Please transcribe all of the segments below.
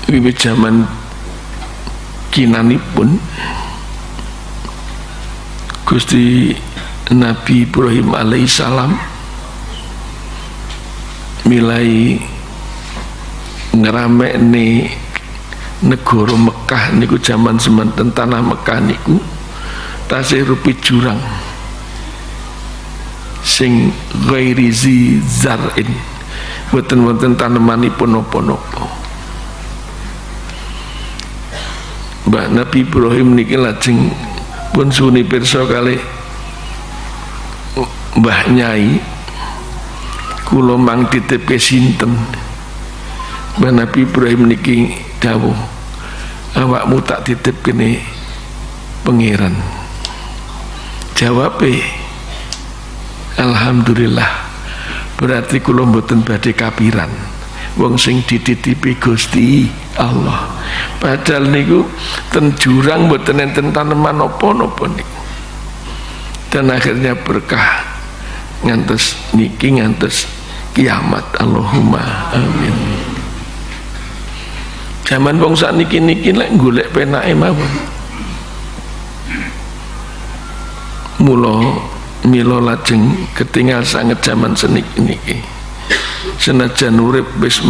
wiwit jaman kinanipun Gusti Nabi Ibrahim alaihissalam milai ngeramekne negara Mekah niku jaman semanten tanah Mekah niku tasih rupi jurang sing ghairi zi zar'in, boten-boten tanemanipun napa-napa. Mbah Nabi Ibrahim niki lajeng pun suni pirsa kalih Mbah Nyai, kula mang titipke sinten. Mbah Nabi Ibrahim niki dawuh, awakmu tak titip kene pangeran. Jawabe, alhamdulillah, berarti kula mboten badhe kapiran wong sing dititipi Gusti Allah. Padahal niku ten jurang mboten enten taneman napa-napa niku. Dan akhirnya berkah ngantos niki ngantos kiamat. Allahumma amin. Zaman wong sakniki niki lek golek penake mawon. Mila lajeng ketinggal sanget zaman seniki niki. Senajan urip wis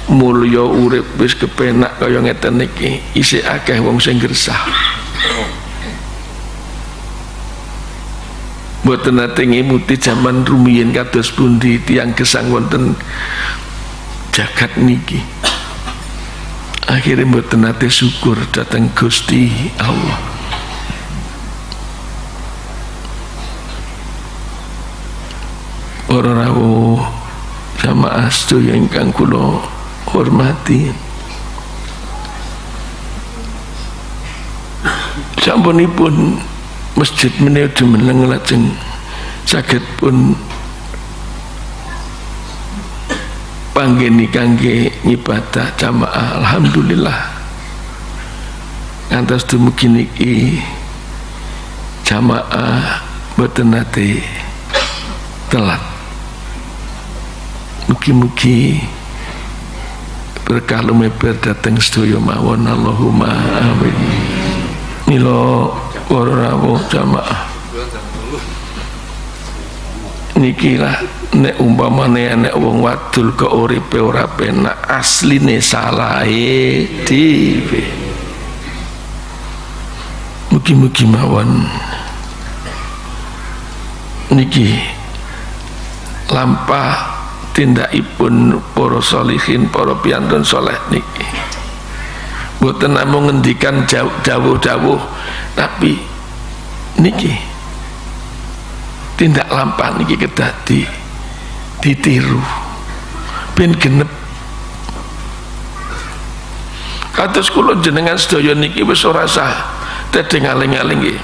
mulya, urip wis kepenak kaya ngeten niki, isih akeh wong sing gersah. Mboten nate ngemuti zaman rumiyin kados pundi tiyang gesang wonten jagat niki. Akhirnya mboten nate syukur dateng Gusti Allah. Para rawuh jamaah sedaya ingkang kula hormati, sampunipun masjid menika jumeneng lajeng saged pun panggeni kangge ngibadah jamaah. Alhamdulillah ngantos dumugi niki jamaah boten nate telat. Mugi-mugi berkah lumeber dateng sedaya mawon. Allahumma amin. Mila para rawuh jamaah niki lah nek umpamane nek wong wadul ke uripe ora penak, asline salahe dhewe. Mugi-mugi mawon niki lampah tindakipun para sholihin, para piyantun soleh niki. Boten namung ngendikan dawuh-dawuh, tapi niki tindak lampah niki kedah ditiru ben genep. Kados kula jenengan sedaya niki wis ora sah tedeng aling-aling nggih.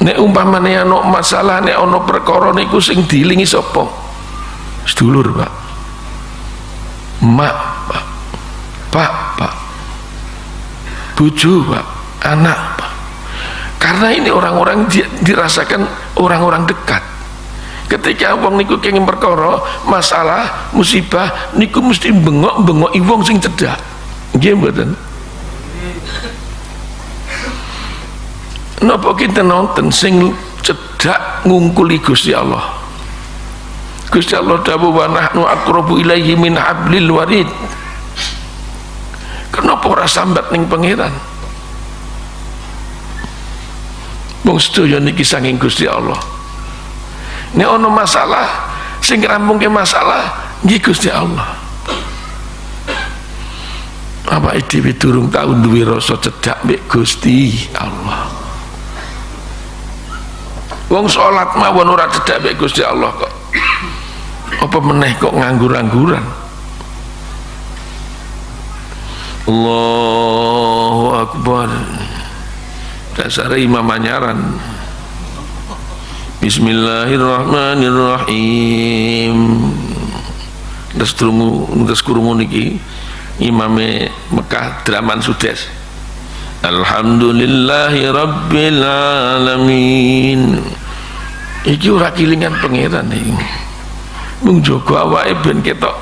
Nek umpamane ana masalah, nek ana perkara niku sing diilingi sapa? Sedulur, Pak. Mak, Pak. Pak. Bojo, Pak. Anak, Pak. Karena ini orang-orang dirasakan orang-orang dekat. Ketika wong niku kenging perkara, masalah, musibah niku mesti bengok-bengoki wong sing cedhak. Nggih mboten? Napa kita nonton sing cedak ngungkuli Gusti Allah. Gusti Allah dawuh wa nahnu aqrabu ilaihi min hablil warid. Kenapa ora sambat ning pangeran? Wong sedaya niki saking Gusti Allah. Nek ana masalah sing rampungke masalah nggih Gusti Allah. Apa dhewe durung tau duwe rasa cedak mek Gusti Allah. Wong sholat mawon ora cedak mek Gusti Allah kok. Apa meneh kok nganggur-angguran. Allahu Akbar. Dasar imam anyaran. Bismillahirrahmanirrahim. Terus krungu niki imame Mekah Draman Sudes. Alhamdulillahi Rabbil Alamin. iki ora kilingan pangeran iki. Mung jaga awake ben ketok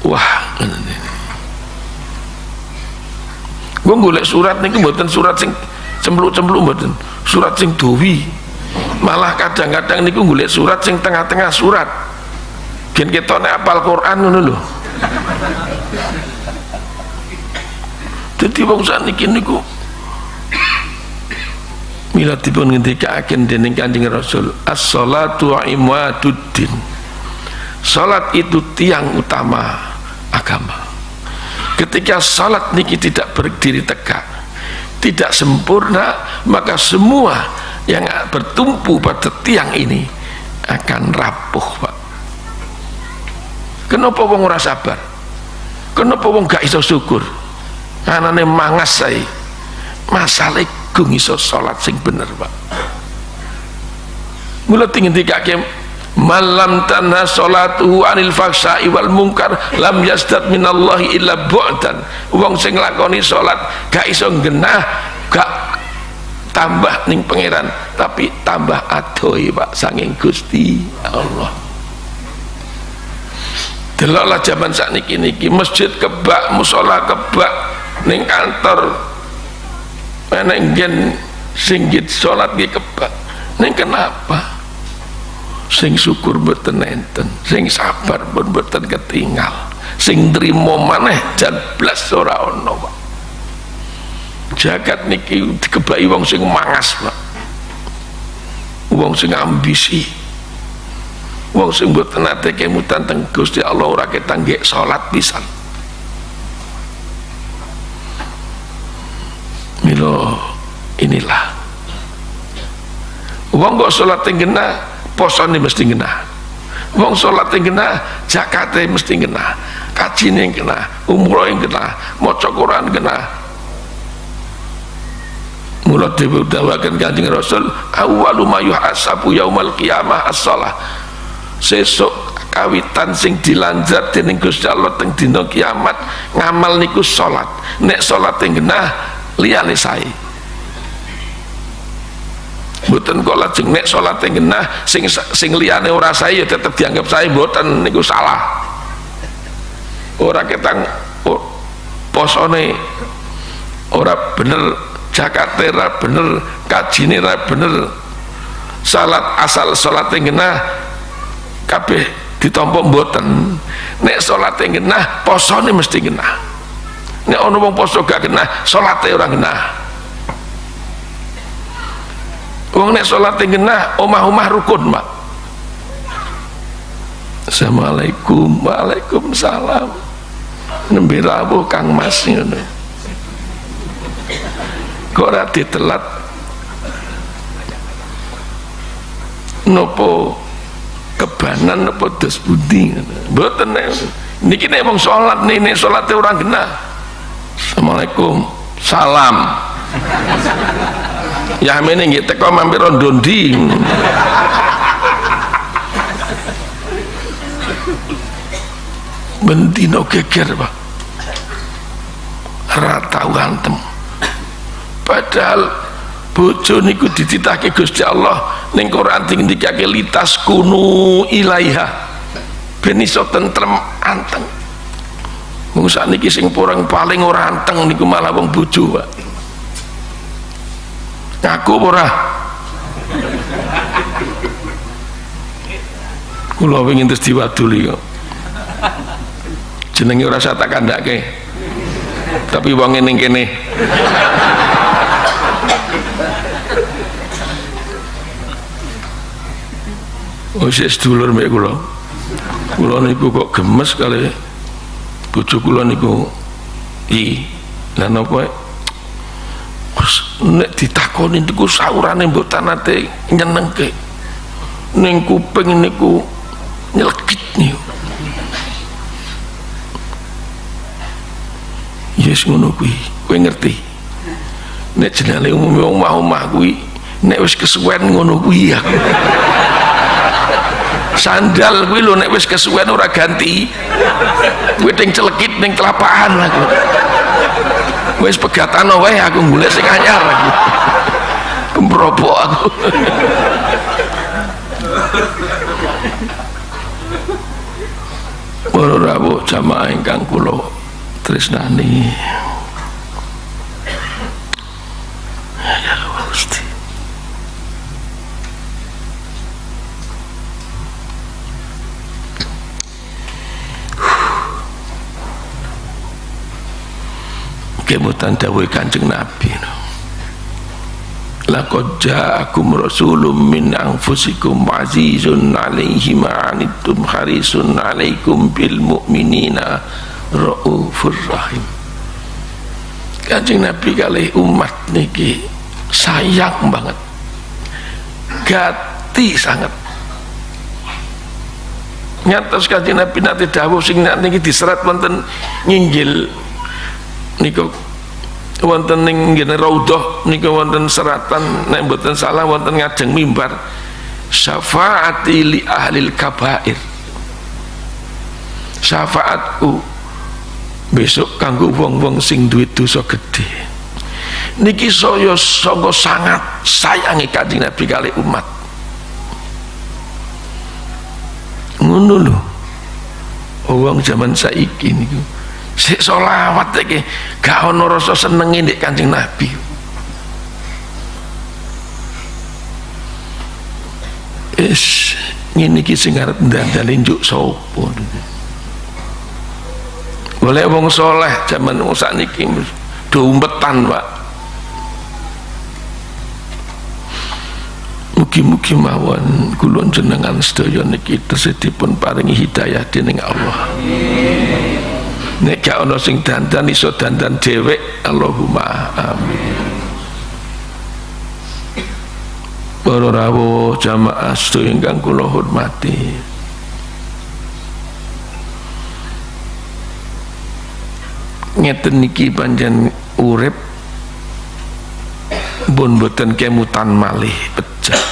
wah ngene. Wong golek surat niku mboten surat sing cempluk-cempluk mboten, surat sing dowi. Malah kadang-kadang niku golek surat sing tengah-tengah surat. Gen ketone apal Quran ngono lho. Dadi wong sakniki niku mila dipun ngendikaken dening Kanjeng Rasul, as-shalatu imaduddin. Salat itu tiang utama agama. Ketika salat niki tidak berdiri tegak, tidak sempurna, maka semua yang bertumpu pada tiang ini akan rapuh, Pak. Kenapa wong ora sabar? Kenapa wong gak iso syukur? Anane mangas sae. Masalah gung iso salat sing bener, Pak. Mula ngendikake malam tanha salatuhu anil fahsya'i wal munkar lam yazdad minallahi illa bu'dan. Wong sing lakoni salat gak iso genah, gak tambah ning pangeran, tapi tambah adoh, Pak, saking Gusti Allah. Deloklah zaman sakniki niki masjid kebak, musala kebak, ning kantor ana nggen singgit salat nggih kebak. Ning kenapa? Sing syukur mboten enten, sing sabar pun mboten ketinggal, sing nrimo maneh jan blas ora ana, Pak. Jagat niki dikebaki wong sing mangas, Pak. Wong sing ambisi, wong sing mboten nate kemutan teng Gusti Allah, ora ketang nggih salat pisan. Milo inilah wong kok salat genah, posone mesti genah. Wong salat genah, zakate mesti genah, kajine genah, umroh genah, maca Quran genah. Mula didhawuhaken Kanjeng Rasul, awwalu ma yuhasabu yaumal qiyamah as-shalah. Sesuk kawitan sing dilanjat dening Gusti Allah teng dina kiamat ngamal niku salat. Nek salate genah, liyane sae. Mboten kok lajeng nek salate genah sing liyane ora sae ya tetep dianggap sae, mboten niku salah. Ora ketang posone ora bener, zakate ora bener, kajine ora bener. Salat asal salate genah kabeh ditampa mboten. Nek salate genah, posone mesti genah. Nek ana wong poso gak genah, salate ora genah. Wong nek salate genah, omah-omah rukun, Pak. Assalamualaikum, waalaikumsalam. Nembe rawuh Kang Mas ngono. Kok ora ditelat nopo kebanan nopo dos budi mboten niki nek wong salat nek salate ora genah. Assalamualaikum, salam. Ya mene nggih teko mampir ndondi. Bendino geger, Pak. Ora tau antem. Padahal bojo niku dititahke Gusti Allah ning Quran dikake litas kunu ilaiha. Ben iso tentrem anteng. Wong sakniki sing paling ora anteng niku malah wong bojo, Pak. Ngaku ora? Kula wingi terus diwaduli kok. Jenenge ora sak tak kandhake. Tapi wong ning kene. Oh, sedulur mbek kula. Kula niku kok gemes kali bojo kula niku lha napa nek ditakoni niku saurane mboten nate nyenengke. Ning kuping niku nyelekit niku. Yes ngono kuwi, kowe ngerti. Nek jenenge umum omah-omah kuwi nek wis kesuwen ngono kuwi ya. Sandal kuwi lho nek wis kesuwen ora ganti. Kuwi ting celekit ning kelapaan aku. Wis pegatan wae aku golek sing anyar lagi. Kemprobok aku. Para rawuh jamaah ingkang kula tresnani. Ya Gusti. Kemutan dawuh Kanjeng Nabi. Laqad ja'akum rasulun min anfusikum azizun 'alaihi ma 'anittum harisun 'alaikum bil mu'minina raufur rahim. Kanjeng Nabi kalih umat niki sayang banget, gati sangat. Nyatos Kanjeng Nabi nate dawuh sing niki diserat wonten nginggil niku wonten ning ngene raudhah niku wonten seratan nek mboten salah wonten ngajeng mimbar syafaati li ahlil kabair, syafaatku besok kanggo wong-wong sing duwe dosa gedhe. Niki saya sangka sangat sayangi Kanjeng Nabi kali umat. Ngono lho wong zaman saiki niku sik selawat iki gak ana rasa senenge ndek Kanjeng Nabi. Ngene iki sing arep ndandani njuk sapa. Golek wong saleh zaman sakniki do umpetan, Pak. Mugi-mugi mawon kula jenengan sedaya niki tesedipun paringi hidayah dening Allah. Nek gak ana sing dandan iso dandan dhewek, Allahumma amin. Para rawuh jamaah sedaya ingkang kula hormati, ngeten niki panjen urip pun boten kemutan malih pecah.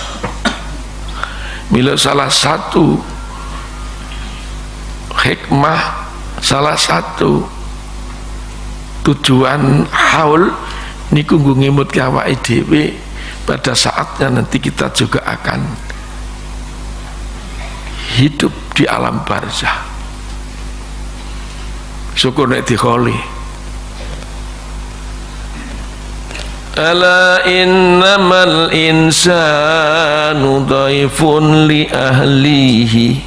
Mila salah satu hikmah, salah satu tujuan haul niku nggo ngemutke awake dhewe pada saatnya nanti kita juga akan hidup di alam barzah. Syukur nek dikholi. Ala innamal insanu dhaifun li ahlihi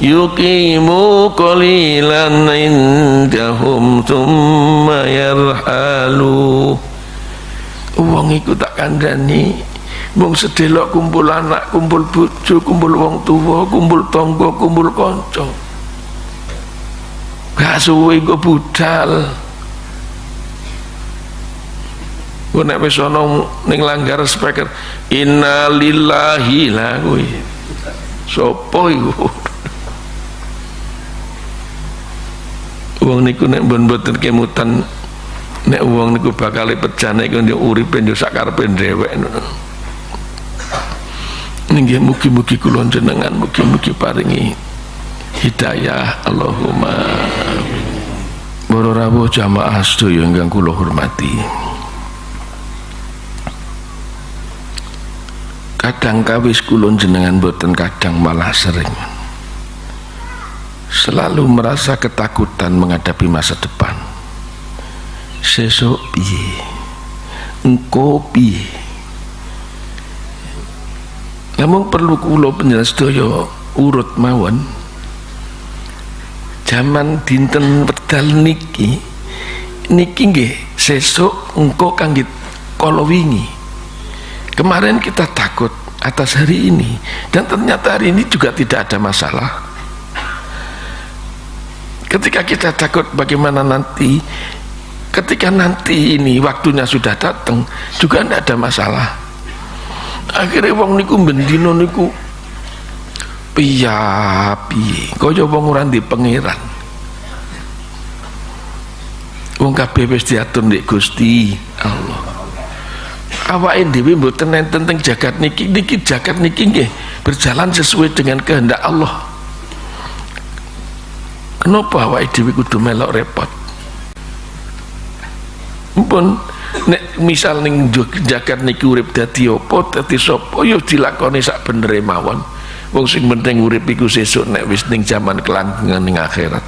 yuqimu qalilan indahum thumma yarhalu. Wong iku tak kandhani mung sedelok kumpul anak, kumpul bojo, kumpul wong tuwa, kumpul tangga, kumpul kanca. Gak suwe kok budal. Kok nek wis ana ning langgar speaker innalillahi lah kuwi. Sopo iku? Wong niku nek mboten kemutan, nek wong niku bakal pecah nek yo uripe yo sakarepe dhewek. Nggih mugi-mugi kula jenengan mugi-mugi paringi hidayah, Allahumma amin. Para rawuh jamaah sedaya ingkang kula hormati, kadang kawis kula jenengan boten, kadang malah sering selalu merasa ketakutan menghadapi masa depan. Sesuk piye, engko piye. Namun perlu kula penjelas sedaya urut mawon. Zaman dinten wedal niki nggih sesuk engko kangge kala wingi. Kemarin kita takut atas hari ini dan ternyata hari ini juga tidak ada masalah. Ketika kita takut bagaimana nanti, ketika nanti ini waktunya sudah datang juga tidak ada masalah. Akhirnya wong niku bendino niku piye kaya wong ora ndek pangeran. Wong kabeh wis diatur ndek Gusti Allah. Awake dhewe mboten enten teng jagat niki jagat niki nggih berjalan sesuai dengan kehendak Allah. Kenapa awake dhewe kudu melok repot? Mumpun nek misal ning jagat niki urip dadi apa, dadi sapa ya dilakoni sak benere mawon. Wong sing penting urip iku sesuk nek wis ning jaman kelanggengan ning akhirat.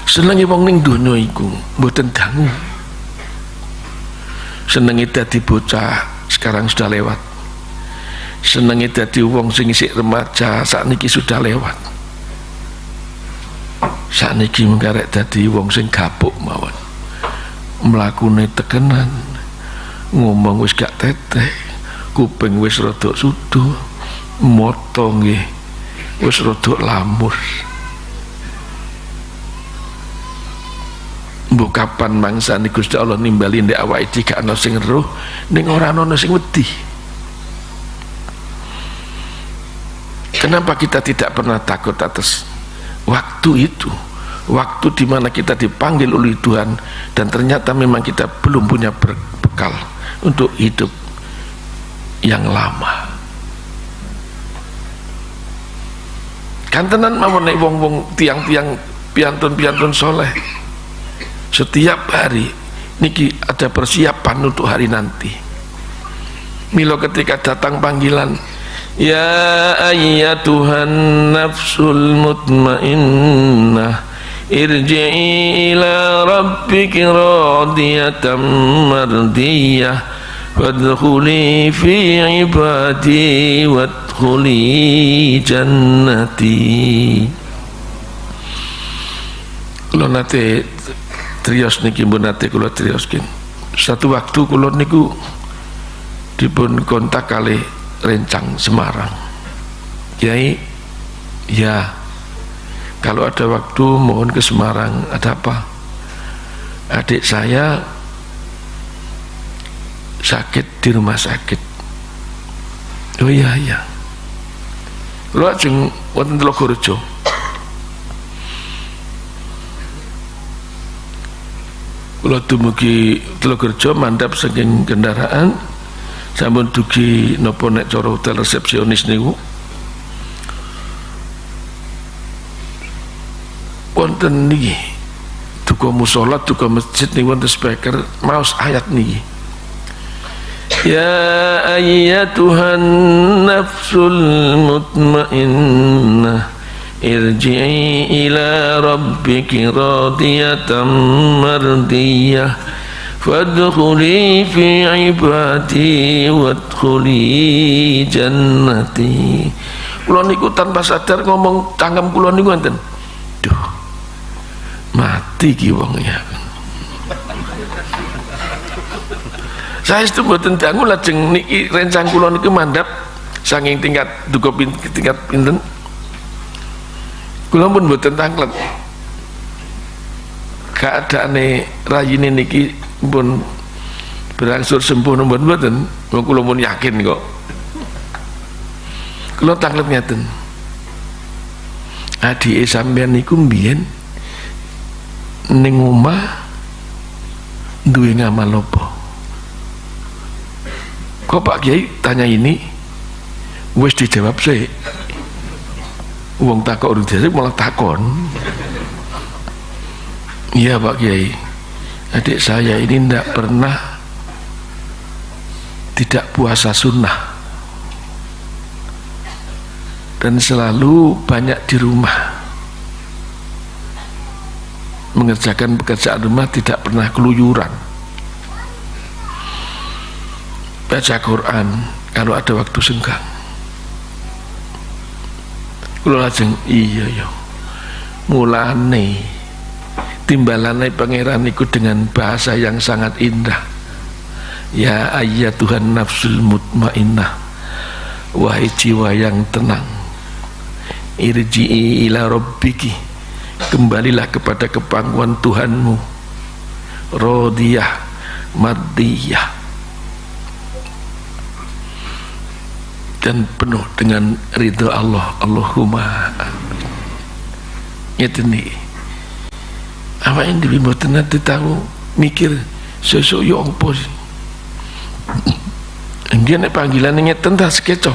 Senenge wong ning donya iku mboten dangu. Senenge dadi bocah sekarang sudah lewat. Senenge dadi wong sing isih remaja sakniki sudah lewat. Sakniki mengkarek dadi wong sing gapuk mawon. Mlakune tekenan, ngomong wis gak teteh, kuping wis rada sudu, mata nggih wis rada lamus. Mbok kapan mangsane Gusti Allah nimbali ndek awake iki gak ana sing roh, ning ora ana sing wedi. Kenapa kita tidak pernah takut atas waktu itu, waktu di mana kita dipanggil oleh Tuhan dan ternyata memang kita belum punya bekal untuk hidup yang lama. Kantenan mawon nek wong-wong tiang-tiang piantun-piantun soleh setiap hari niki ada persiapan untuk hari nanti. Milo ketika datang panggilan, ya ayyatuhan nafsul mutmainnah irji'i ila rabbiki radiyatan mardiyah wadkhuli fi ibadi wadkhuli jannati. Kula nate trios niki pun nate kula trioskin. Satu waktu kula niku dipun kontak kalih Rencang Semarang. Kiai, ya kalau ada waktu mohon ke Semarang. Ada apa? Adik saya sakit di rumah sakit. Oh iya iya. Lu ajeng wonten Telogorejo. Kula dumugi Telogorejo mandhap saking kendaraan. Sampun dugi napa nek cara hotel resepsionis niku wonten niki duka musala duka masjid niku wonten speaker maos ayat niki, ya ayyatuhan nafsul mutmainnah irji'i ila rabbiki radiyatan mardiyah fadkhuli fi ibadi wadkhuli jannati. Kula niku tanpa sadar ngomong cangkem kula niku ngoten. Duh. Mati ki wong ya. Saya itu mboten dangu lajeng niki rencang kula niku mandhap saking tingkat duka tingkat pinten. Kula pun mboten tanglet. Keadaane rayine niki pun berangsur sembuh nomor mboten, kula pun yakin kok. Kula tanglet ngeten. Adike sampean niku mbiyen ning omah duwe ngamal apa? Kok Pak Kiai tanya ini? Wis dijawab sih. Wong takok urung dijawab malah takon. Iya Pak Kiai, adik saya ini tidak pernah tidak puasa sunnah dan selalu banyak di rumah mengerjakan pekerjaan rumah, tidak pernah keluyuran, baca Quran kalau ada waktu senggang. Kula lajeng iya ya mulane timbalane pangeran iku dengan bahasa yang sangat indah. Ya ayyatuhan nafsul mutmainnah, wahai jiwa yang tenang, irji'i ila rabbiki, kembalilah kepada kepangkuan Tuhanmu, radiyah mardiyah, dan penuh dengan ridha Allah. Allahumma amin. Ngeten niki. Apa yang dibuat nanti tahu mikir sesuk yo apa sih? Dia nek panggilan ngeten ta sekeco.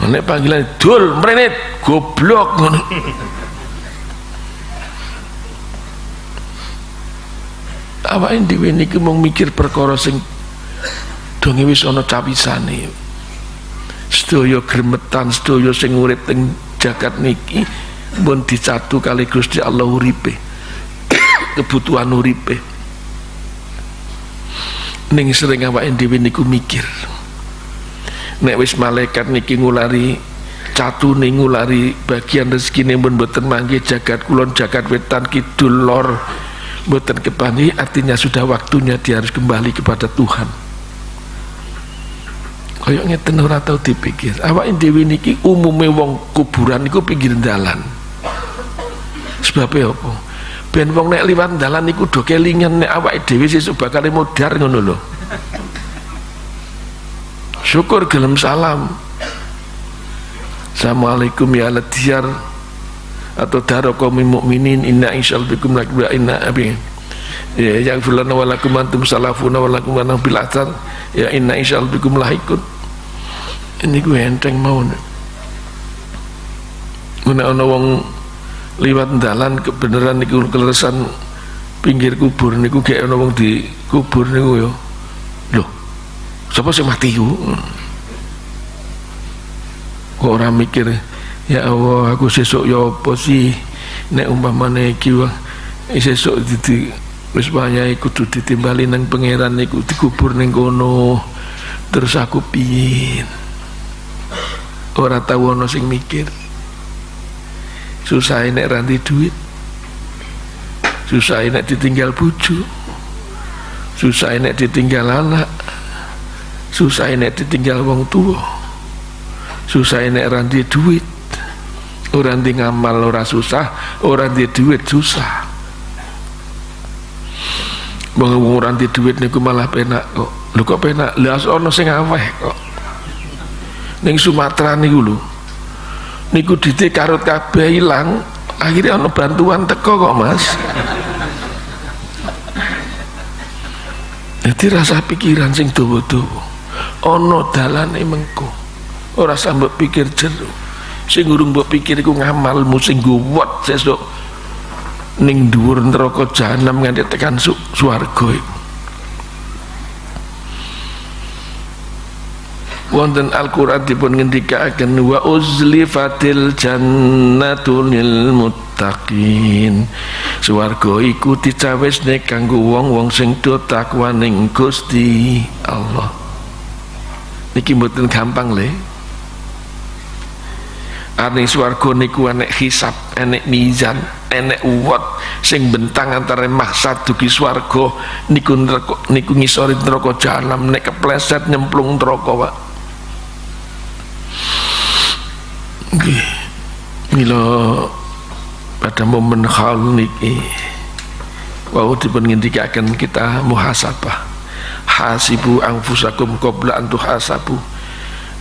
Nek panggilan dul mrenet goblok ngono. Apa yang diwe niki mau mikir perkara sing donge wis ana cawisane. Sedaya gremetan, sedaya sing urip teng jagat niki pun dicatu kali Gusti Allah uripe. Kebutuhan uripe. Ning sering awake dhewe niku mikir. Nek wis malaikat niki ngulari catune ngulari bagian rezekine pun mboten mangke jagat kulon jagat wetan kidul lor mboten kepanggih, artinya sudah waktunya dia harus kembali kepada Tuhan. Kaya ngeten ora tau dipikir. Awake dhewe niki umume wong kuburan niku pinggir dalan. Sebab apa? Ben wong nek liwat dalan niku do kelingan nek awake dhewe sesuk bakal modar ngono lho. Syukur gelem salam. Assalamualaikum ya ladiyar atau darokomi mukminin inna insyal bikum lakba inna abi ya yang fulana walakum antum salafuna walakum anam bil athar ya inna insyal bikum lahikun. Ini gue enteng mau guna ana wong liwat dalan kebenaran niku keleresan pinggir kubur niku gek ana wong di kubur niku yo lho sapa sing mati ku kok ora mikir ya Allah aku sesuk ya apa sih nek umpamane iki sesuk wis wayahe kudu ditimbali nang pangeran niku dikubur ning kono terus aku piye ora tau ana sing mikir. Susah nek ranti duit, susah nek ditinggal bojo, susah nek ditinggal anak, susah nek ditinggal wong tua, susah nek ranti duit. Orang di ngamal ora susah, orang di duit susah. Wong orang di duit niku malah penak kok. Lho kok penak? Lah ana sing aweh kok. Ning Sumatera niku lho. Niku dite karut kabeh ilang, akhirnya ana bantuan teko kok, Mas. Jadi rasa pikiran sing dawa-dawa. Ana dalane mengko. Ora sampe pikir jero. Sing urung mbok pikir iku ngamalmu sing gowot sesuk ning dhuwur neraka jahanam nganti tekan swarga iku. Wonten Al-Qur'an dipun ngendikaken wa uzlifatil jannatu lil muttaqin. Swarga iku dicawisne kanggo wong-wong sing do takwa ning Gusti Allah. Niki mboten gampang le. Ane swarga niku enek hisab, enek mizan, enek uwat sing bentang antara maksad dugi swarga niku ngisori neraka jahanam nek kepleset nyemplung neraka, Pak. Nggih. Mila pada momen hal niki wau dipun ngendikaken kita muhasabah. Hasibu anfusakum qabla an tuhasabu.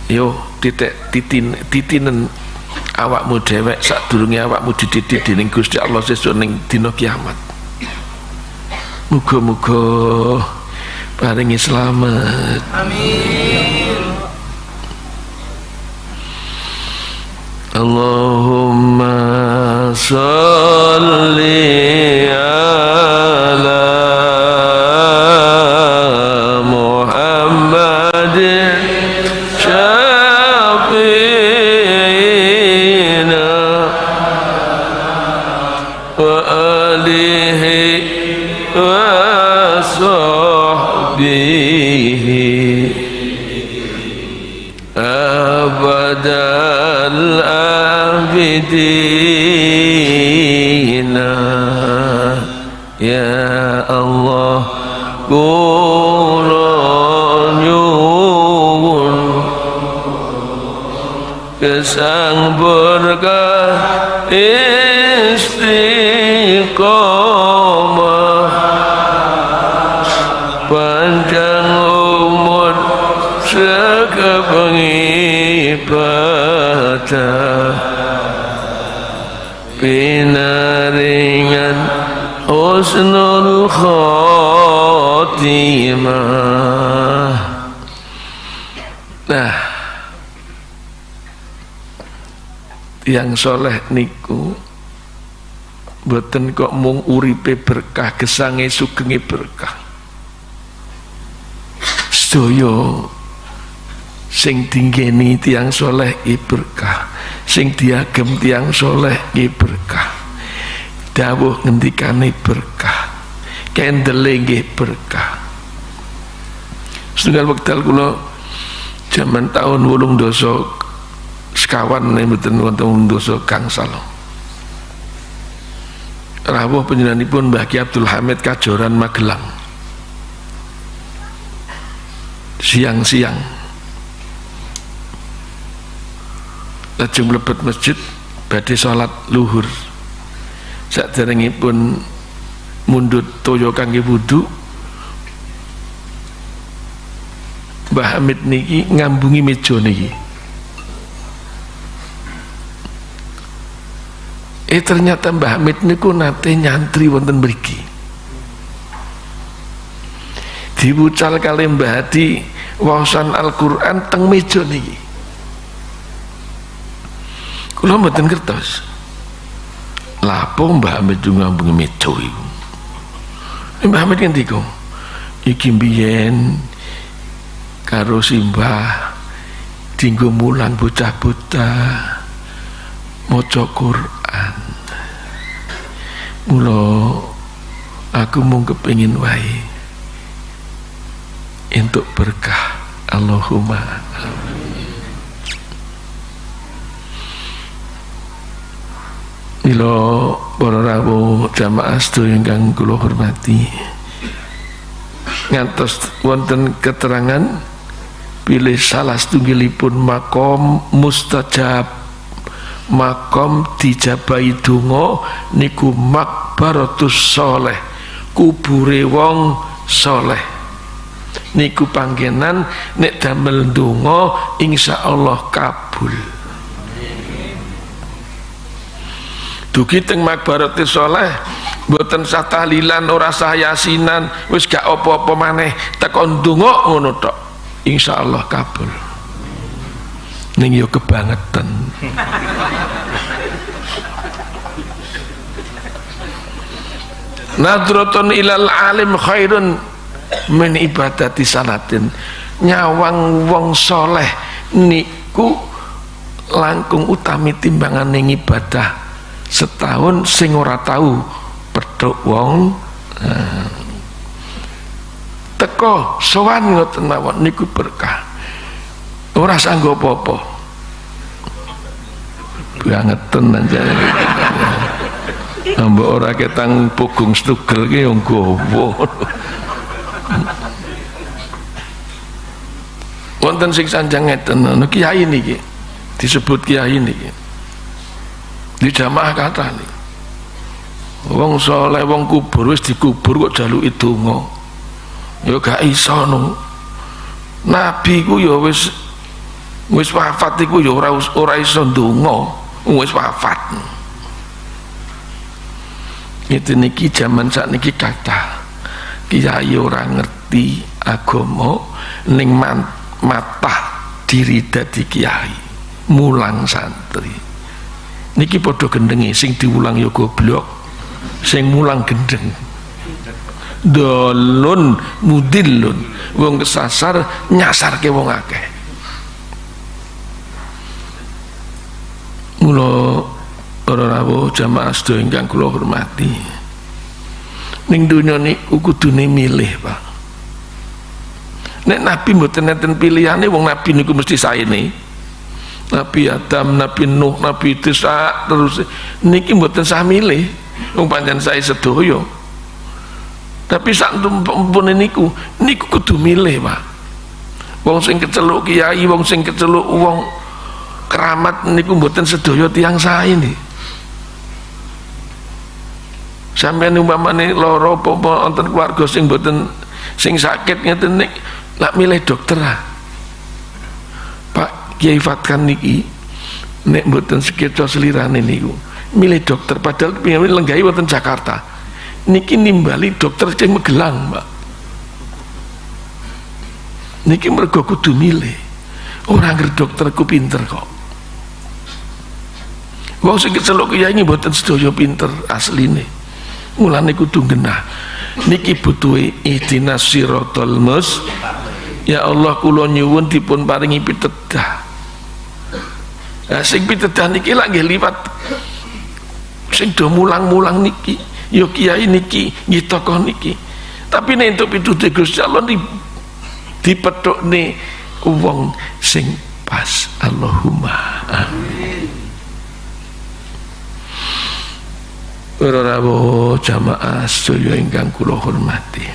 Yo titinen awakmu dhewek sadurunge awakmu dididik dening Gusti Allah sesuk ning dina kiamat. Muga-muga paringi slamet. Amin. Allahumma sholli ala Muhammadin abadal abidina ya Allah kuranyun kesang berkah istiqomah panjang umur sekepengibadah pinaringan husnul khotimah. Nah, yang soleh niku boten kok mung uripe berkah, gesange sugenge berkah. sedaya sing dinggeni tiyang soleh berkah, sing diagem tiyang soleh berkah, dawuh ngendikane berkah, kendele nggih berkah. Setunggal wekdal kula jaman tahun 8 sekawan mboten wonten dosa gangsal. Rawuh panjenenganipun Mbah Ki Abdul Hamid Kajoran Magelang. Siang-siang lajeng mlebet masjid badhe salat luhur. Saderengipun mundhut toya kangge wudu, Mbah Hamid niki ngambungi meja niki. Ternyata Mbah Hamid niku nate nyantri wonten mriki. Diwucal kali Mbah Hadi wawasan Al-Qur'an teng meja niki. Kula mboten kertos. Lapo Mbah Hamid ngambungi meja iku. Mbah Hamid ngendika, iki mbiyen karo simbah dinggo mulang bocah-bocah maca Quran. Mula aku mung kepengin wae entuk berkah. Allahumma mila para rawuh jamaah sedaya ingkang kula hormati, ngantos wonten keterangan pilih salah setunggalipun makom mustajab, makom dijabahi donga niku makbaratus soleh, kubure wong soleh niku panggenan nek damel donga insyaallah kabul. Dugi teng makbaratus soleh mboten sah tahlilan, ora sah yasinan, wis gak apa-apa maneh tekon donga ngono tok insyaallah kabul. Ning yo kebangetan. Nadratun ilal alim khairun min ibadati salatin. Nyawang wong soleh niku langkung utami timbangan ning ibadah setahun sing ora tahu pedhok wong teko sowan ngoten mawon niku berkah. Ora sanggo apa-apa. Bangetan anjane. Ambek ora ketang pugung stugel ki yo nggowo. Wonten sing sanjang ngeten, kiai niki disebut kiai niki. Di jamaah kata niki. Wong saleh wong kubur wis dikubur kok jaluki donga. Ya gak iso no. Nabi ku ya wis wafat iku ya ora iso ndonga, wis wafat. Itu niki zaman sakniki kathah kiai ora ngerti agama ning matah diri dadi kiai, mulang santri. Niki padha gendenge sing diulang ya goblok, sing mulang gendeng. Dolun mudillun, wong kesasar nyasarke wong akeh. Mula para rawuh jamaah sedaya ingkang kula hormati, ning donya niku kudune milih, Pak. Nek nabi mboten enten pilihane, wong nabi niku mesti saene. Nabi Adam, Nabi Nuh, Nabi Idris terus niki mboten sah milih, wong pancen sae sedaya. Tapi sak tempune niku kudu milih, Pak. Wong sing keceluk kiai, wong sing keceluk wong keramat niku mboten sedaya tiyang sae niki. Sampeyan umpamane lara apa wonten keluarga sing mboten sing sakit ngeten nik lak milih dokter ah. Pak Kiai Fatkan niki nek mboten sekeca selirane niku milih dokter padahal pengin lenggahi wonten Jakarta. Niki nimbali dokter sing Magelang, Pak. Niki mergo kudu milih. Ora ngerti dokterku pinter kok. Wong sing keceluk kiai mboten sedaya pinter asline. Mulane kudu genah. Niki butuhe ihdinas siratal mustaqim. Ya Allah kula nyuwun dipun paringi pitedah. Lah sing pitedah niki lak nggih liwat sing do mulang-mulang niki ya kiai niki nggih tokoh niki. Tapi nek entuk pituduh Gusti Allah dipethukne wong sing pas. Allahumma amin. Para rawuh jamaah sedaya ingkang kula hormati.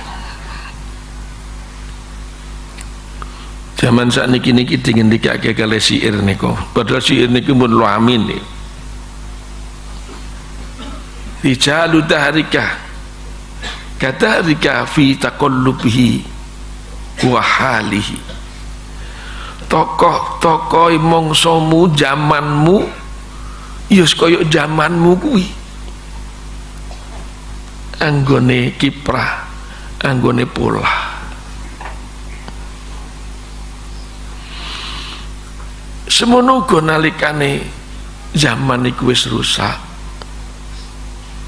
Zaman sakniki niki dingendikake kalih syair niku. Padahal syair niku mun lamin nih. Rijalu dahrika kadahrika fi taqallubihi wa halihi. Tokoh-tokoh mongsomu zamanmu ya kaya zamanmu kuwi. Anggone kiprah, anggone pola. Semono uga nalikane zaman iku wis rusak.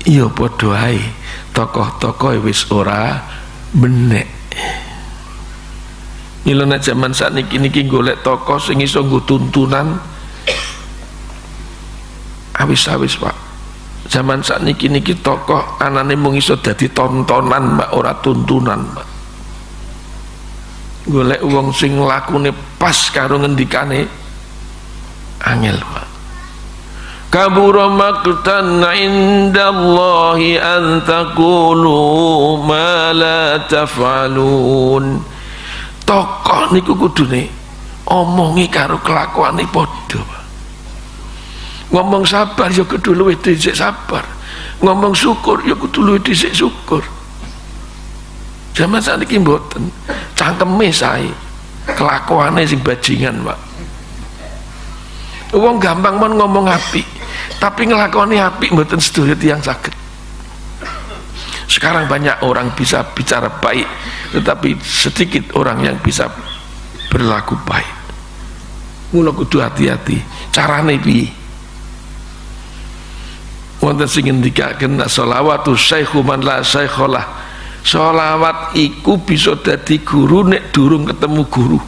Iya padha ae tokoh-tokoh wis ora benek. Mila nek zaman sakniki niki golek tokoh sing iso nggo tuntunan awis-awis Pak. Zaman sakniki niki tokoh anane mung iso dadi tontonan Mbak, ora tuntunan Mbak. Golek wong sing lakune pas karo ngendikane angel Pak. Kabura maqtan indallahi an taqulu ma la taf'alun. Tokoh niku kudune omongi karo kelakuane padha Pak. Ngomong sabar ya kudu luwih dhisik sabar, ngomong syukur ya kudu luwih dhisik syukur. Zaman sakniki mboten, cangkeme sae, kelakuane sing bajingan Pak. Wong gampang mon ngomong apik, tapi nglakoni apik mboten sedaya tiyang saged. Sekarang banyak orang bisa bicara baik, tetapi sedikit orang yang bisa berlaku baik. Mula kudu hati-hati, carane piye? Wonten sing ngendikaken sholawatu syaikhu man la syaikholah. Sholawat iku bisa dadi guru nek durung ketemu guru.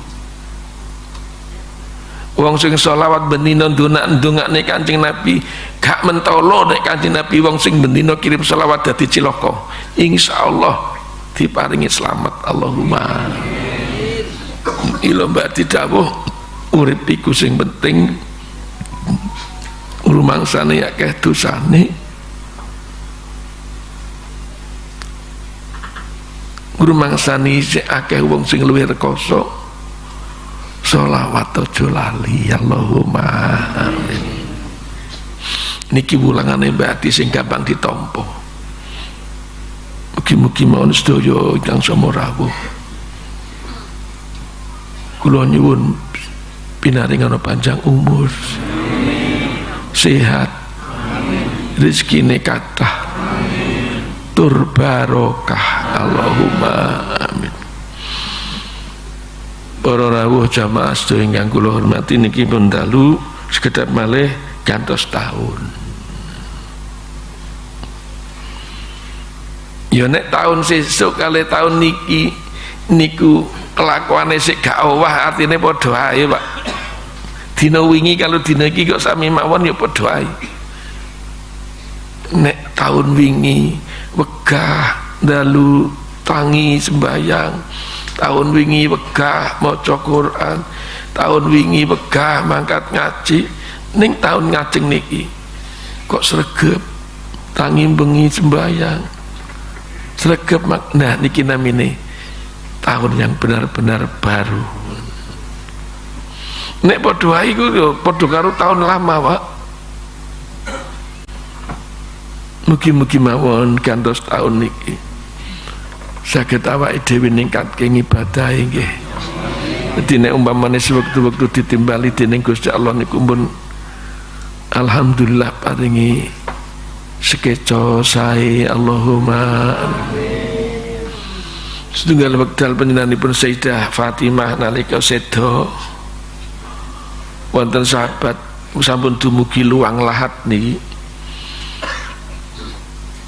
Wong sing sholawat bendina ndongakne Kanjeng Nabi gak mentolo nek Kanjeng Nabi wong sing bendina kirim sholawat dadi cilaka. Insyaallah diparingi selamat. Allahumma amin. Ila mbak didhawuh urip iku sing penting. Rumangsane akeh dosane, rumangsane akeh wong sing luwih rekoso. Sholawat aja lali. Allahumma amin. Niki wulangane Mbak Ati sing gampang ditampa. Mugi-mugi mawon sedaya ingkang sama rawuh kula nyuwun pinaringan panjang umur, sehat, rezekine kathah, tur barokah. Allahumma amin. Para rawuh jamaah sedaya ingkang kula hormati, niki pun dalu sekedap malih gantos tahun. Ya nek tahun sesuk kali tahun niki niku kelakuane sik gak owah, artine padha ae Pak. Dina wingi kalau dina iki kok sami mawon ya padha ae. Nek tahun wingi wegah dalu tangi sembayang, tahun wingi wegah maca Quran, tahun wingi wegah mangkat ngaji, ning tahun ngajeng niki kok sregep tangi bengi sembayang, sregep makna niki namine tahun yang benar-benar baru. Nek padha ae iku padha karo tahun lama Pak. Mugi-mugi mawon gantos tahun niki saged awake dhewe ningkatke ibadah nggih. Dadi nek umpamane sewektu-wektu ditimbali dening Gusti Allah niku pun alhamdulillah paringi sekeca sae. Allahumma amin. Setunggal wekdal panjenenganipun Sayyidah Fatimah nalika seda wonten sahabat sampun dumugi luang lahat niki,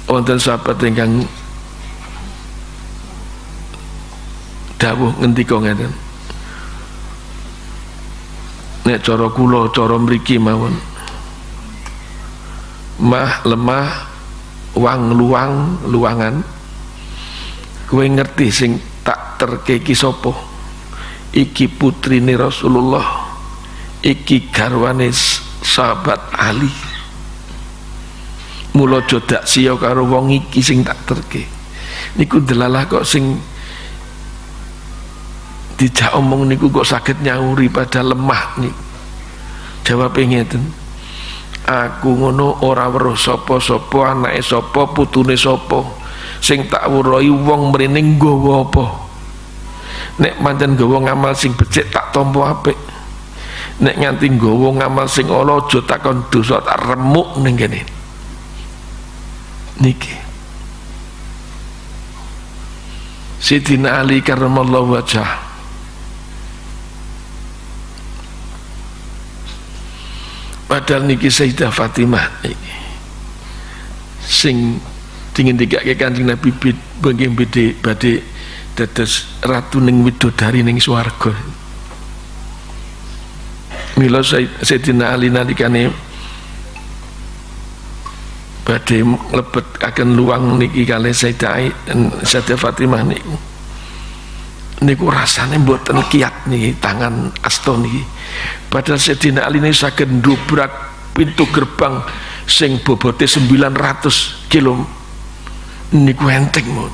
wonten sahabat ingkang dawuh ngendika ngeten, nek cara kula cara mriki mawon mah lemah wang luangan kowe ngerti sing tak terke iki sapa iki putrine Rasulullah iki garwane sahabat Ali mula jodak siya karo wong iki sing tak terke niku delalah kok sing dijak omong niku kok saged nyauri pada lemah niku jawab ngeten aku ngono ora weruh sapa-sapa anake sapa putune sapa sing tak weruhi wong mrene nggawa apa nek pancen nggawa ngamal sing becik tak tampa apik nek nganti nggawa ngamal sing ala aja takon dosa tak remuk ning kene niki Sayyidina Ali karramallahu wajhah padahal niki Sayyidah Fatimah niki sing dingin dikake Kanjeng Nabi bagi badhe dados ratu ning widodari ning swarga mila Sayyidina Ali nalikane badhe mlebet akan luang niki kalih Sayyidah Fatimah niku rasane mboten kiat niki tangan asta niki padahal Sayyidina Ali ini saged ndobrak pintu gerbang sing bobote 900 kilo niku enteng mon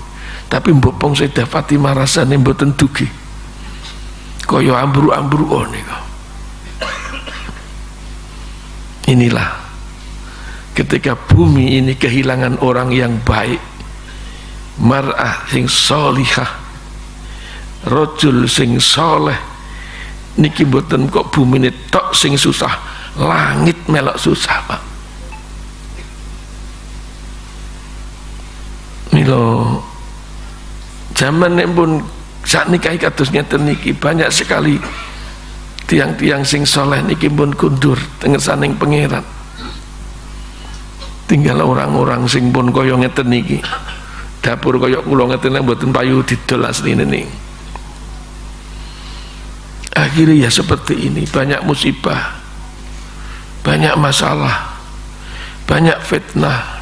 tapi mbopong Sayyidah Fatimah rasane mboten dugi kaya ambru-ambru niku inilah ketika bumi ini kehilangan orang yang baik mar'ah sing sholihah rajul sing soleh niki mboten kok bumi ini tok sing susah langit melok susah Pak milo zaman pun saat nikah kados ngeten niki banyak sekali tiang-tiang sing soleh niki pun kundur tengesaning pangeran tinggal orang-orang sing pun kaya ngeten niki dapur kaya kula ngeten mboten payu didol asline niki akhirnya ya seperti ini banyak musibah banyak masalah banyak fitnah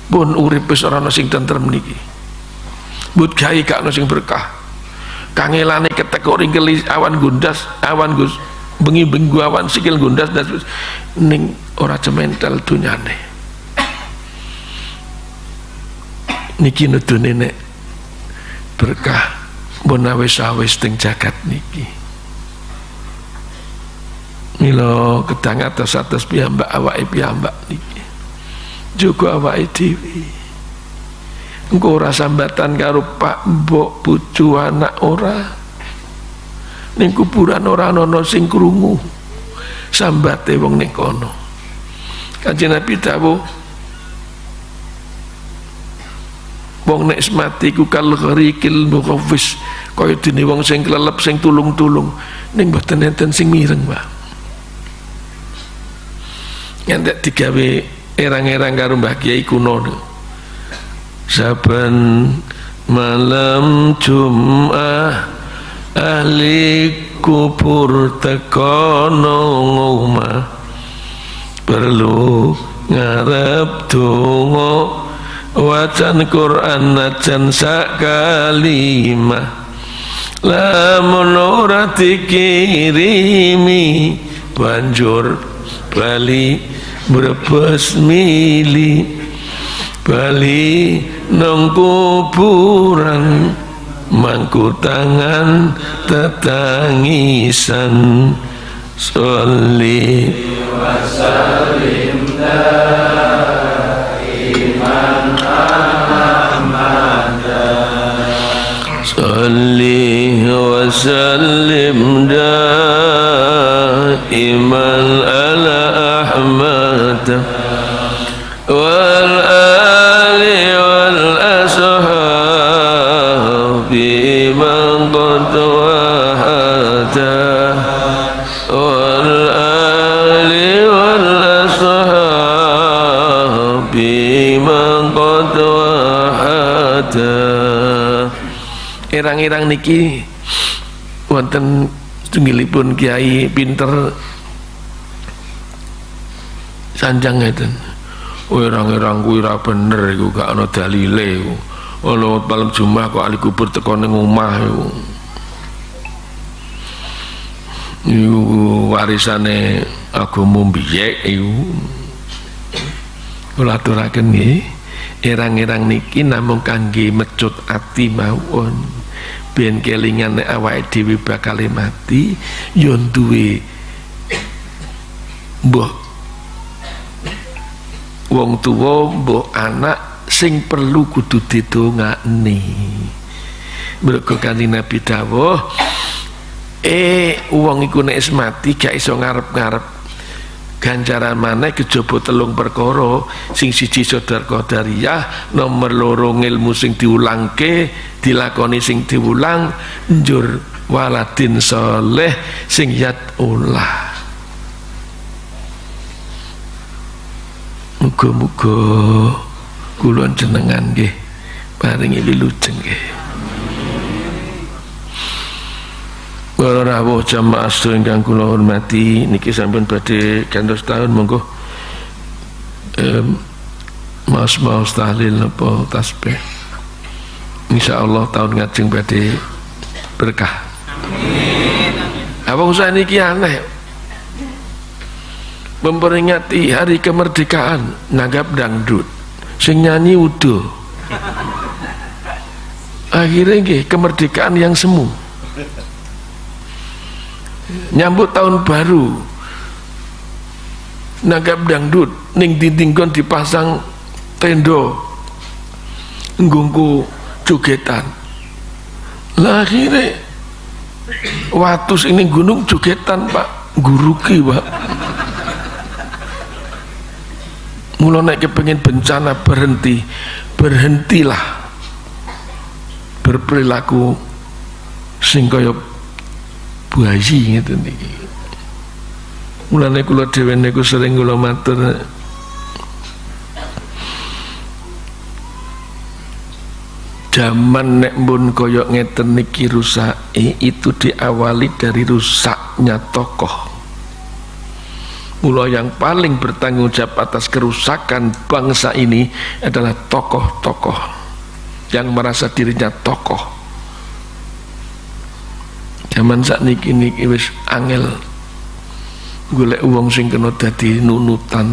pun urip wis ora ana sing tentrem niki mbut gawe gak ana sing berkah kangelane ketek ringkeli awan gundas awan gus bengi-bengi awan sikil gundas dan ning ora cementel dunyane niki nudune nek berkah mbon awis-awis teng jagat niki mila kedang atas piyambak awake piyambak niki juga awake dhewe engko ora sambatan karo pak mbok bojo anak ora ning kuburan ora ana sing krungu sambate wong ning kono Kanjeng Nabi dawuh wong nek mati ku kal gharikil mukhafis kaya dene wong sing klelep sing tulung-tulung ning mboten enten sing mireng Pak ngantek digawe erang-erang karo Mbah Kiai kuno saben malam Jumat ahli kubur tekono ngomah perlu ngarep donga wacan Quran najan sak kalimah lamun ora dikirimi banjur bali brebes mili bali nang kuburan mangku tangan tetangisan sholli wa sallim daiman sholli wa sallim daiman ala Ahmad wal ali wal ashabi man qad wahada wal ali wal ashabi man qad wahada. Irang-irang niki wonten Setunggalipun kiai pinter sanjang ngeten. Irang-irang kuwi ora bener iku, gak ana dalile iku. Ono malam Jumat kok ahli kubur teko ning omah iku. Iku warisane agama mbiyek iku. Kula aturaken nggih, irang-irang niki namung kangge mecut ati mawon. Ben kelingan nek awake dhewe bakal mati, yo duwe mbah wong tuwa, mbah anak sing perlu kudu didongakne. Mergo Kanjeng Nabi dawuh, wong iku nek wis mati gak iso ngarep-ngarep ganjaran maneh kejaba telung perkara. Sing siji sedekah qadariyah, nomor loro ilmu sing diulangke, dilakoni sing diulang, njur waladin saleh sing yatullah. Muga-muga kula jenengan nggih paringi wilujeng nggih. Para rawuh jamaah sedaya ingkang kula hormati, niki sampun badhe gantos taun, monggo mas tahlil napa tasbih. Insyaallah tahun ngajeng badhe berkah. Amin. Apa usah niki aneh. Memperingati hari kemerdekaan nanggap dangdut, sing nyanyi udo. Akhirnya nggih kemerdekaan yang semu. Nyambut tahun baru nanggap dangdut, ning dinding dipasang tendo nggungku jogetan. Lah akhirnya watus ini gunung jogetan Pak, guruki Pak. Mula nek kepengin bencana berhentilah berperilaku sing kaya bayi ngeten niki. Mulane kula dhewe niku sering kula matur, zaman nek mbun kaya ngeten niki rusake itu diawali dari rusaknya tokoh. Mula yang paling bertanggung jawab atas kerusakan bangsa ini adalah tokoh-tokoh yang merasa dirinya tokoh. Zaman sakniki niki wis angel golek wong sing kena dadi nunutan,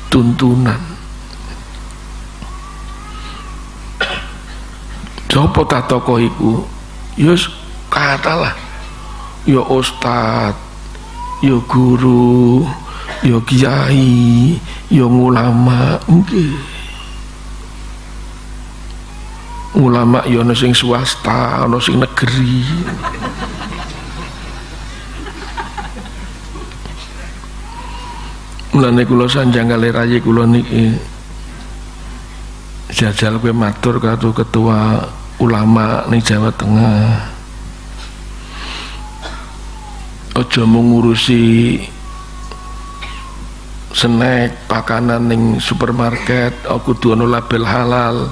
tuntunan. Sopo ta tokoh iku? Ya katalah, ya ustad, ya guru, ya kiai, ya ulama, nggih. Ulama ya ana sing swasta, ana sing negeri. Mulane kula sanjang kali rayi kula niki jajal kowe matur karo ketua ulama ning Jawa Tengah. Aja mengurusi snack pakanan ning supermarket, kudu ana label halal.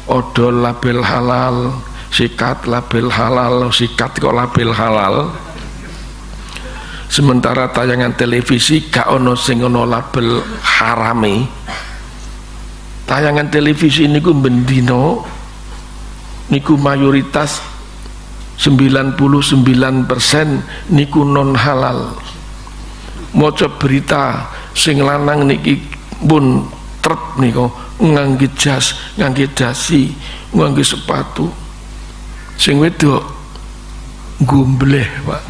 Odol label halal, sikat label halal, sikat kok label halal. Sementara tayangan televisi gak ono sing ono label harame. Tayangan televisi niku bendino niku mayoritas 99% niku non halal. Maca berita sing lanang niki pun trep niku ngangge jas, ngangge dasi, ngangge sepatu. Sing wedok gombleh, Pak.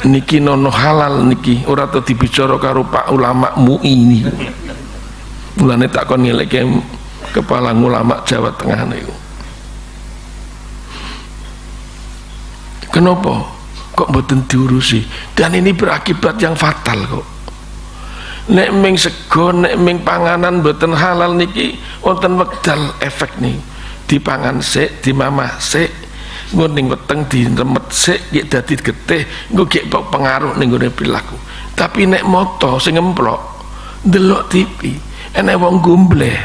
Niki nono halal niki, ora tau dibicara karo Pak ulama MUI niku. Mulane tak kon ngeleke kepala ulama Jawa Tengah niku. Kenapa kok mboten diurusi? Dan ini berakibat yang fatal kok. Nek ming sego, nek ming panganan mboten halal niki wonten wekdal efek nih. Dipangan sik, dimamah sik, engko ning weteng diremet sik, nggih dadi getih, engko gek pengaruh ning gone perilaku. Tapi nek moto sing emplok, ndelok TV, enek wong gombleh.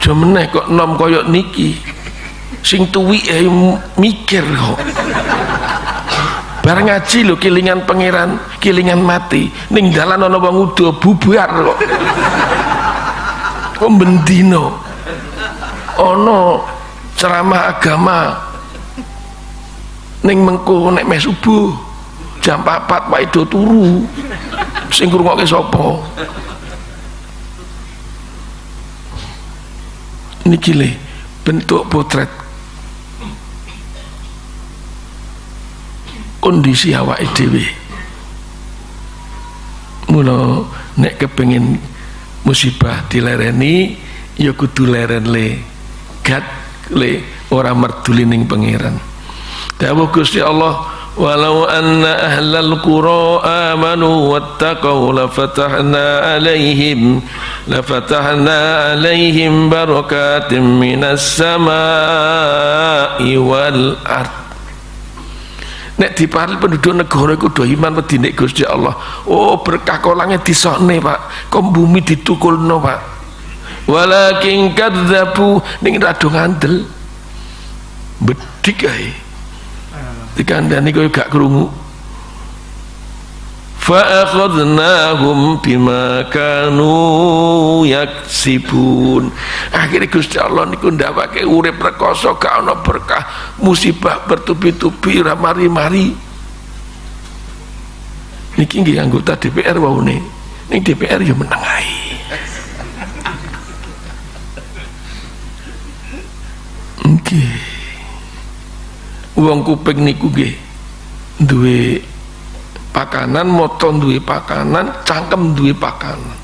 Jomene kok nom koyok niki. sing tuwi mikir kok. Bareng ngaji lho kelingan pangeran, kelingan mati. Ning dalan ana wong udo bubar kok. Kok bendino ana ceramah agama ning mengko nek meh subuh jam 4 wae do turu. Sing ngrungokke sapa? Niki le bentuk potret kondisi awake dhewe. Mula nek kepengin musibah dilereni ya kudu leren le gat le ora merduli ning pangeran. Dawuh Gusti Allah, walau anna ahlal qura amanu wattaqau lafatahna alaihim barakatim minas samai wal ard. Nek diparil penduduk negara iku do iman wedi nek Gusti Allah. Oh berkah kolange disokne, Pak. Kok bumi ditukulno, Pak. Walakin kadzabu ning rada ngandel. Bedik ae. Dikandani kowe gak krungu. Fa akhadnahum bima kanu yaksibun. Akhire Gusti Allah niku ndawake urip rekoso gak ana berkah, musibah bertubi-tubi ora mari-mari. Niki nggih anggota DPR waune. Ning DPR ya meneng ae. Nggih. Wong kuping niku nggih duwe pakanan, moto duwe pakanan, cangkem duwe pakanan.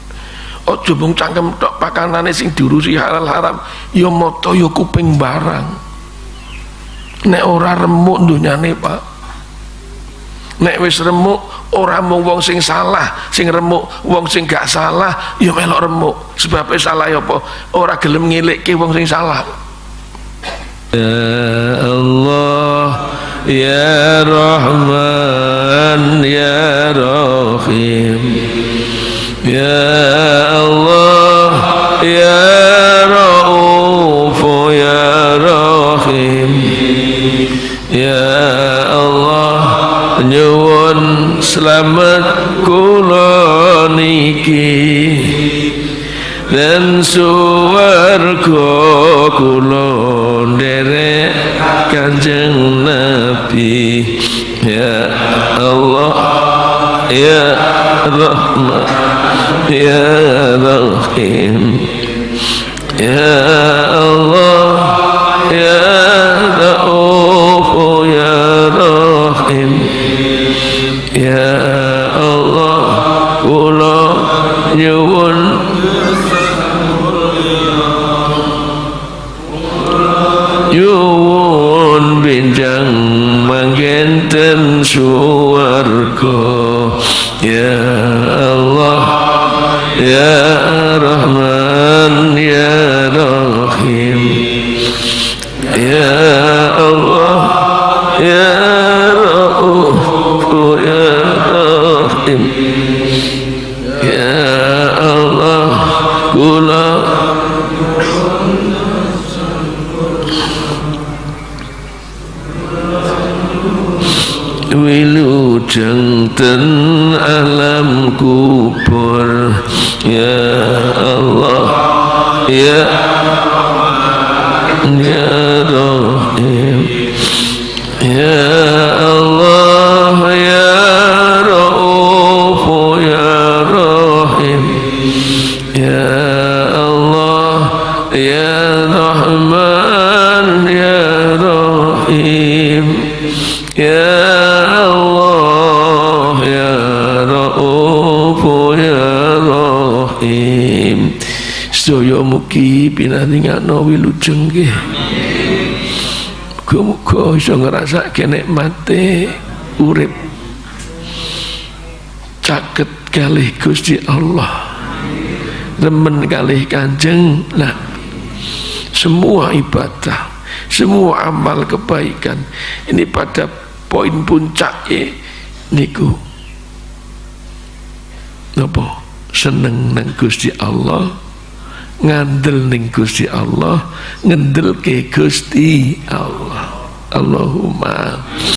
Aja mung cangkem tok, pakanane sing diurusi halal haram ya moto ya kuping barang. Nek ora remuk dunyane, Pak. Nek wis remuk ora mung wong sing salah, sing remuk wong sing gak salah ya melok remuk. Sebab salah ya apa? Ora gelem ngelikke wong sing salah. Ya Allah, Ya Rahman, Ya Rahim, Ya Allah, Ya Rauf, Ya Rahim, Ya Allah, nyuwun selamat kula niki dan suwarga kula nderek Kanjeng Nabi. Ya Allah, Ya Rahman, Ya Rahim, Ya Allah, Ya Rauf, Ya Rahim, Ya Allah, kula nyuwun nyuwun benjang manggenten suwarga. Ya Allah, Ya Rahman, Ya Rahim, Ya Allah, Ya Rauf, Ya Rahim, Ya Allah, kula wilujeng ten alam kubur. Ya Allah, Ya Rahim, Ya Allah, Ya Rauf, Ya Rahim, Ya Allah, Ya Rahman, Ya Rahim, Ya Allah, Ya Rauf, Ya Rahim. Sedaya mugi pinaringakno wilujeng nggih. Muga-muga iso ngrasake nikmate urip caket kalih Gusti Allah, remen kalih Kanjeng Nabi. Semua ibadah, semua amal kebaikan ini pada poin puncaknya niku napa seneng nang Gusti Allah, ngandel ning Gusti Allah, ngendelke Gusti Allah. Allahumma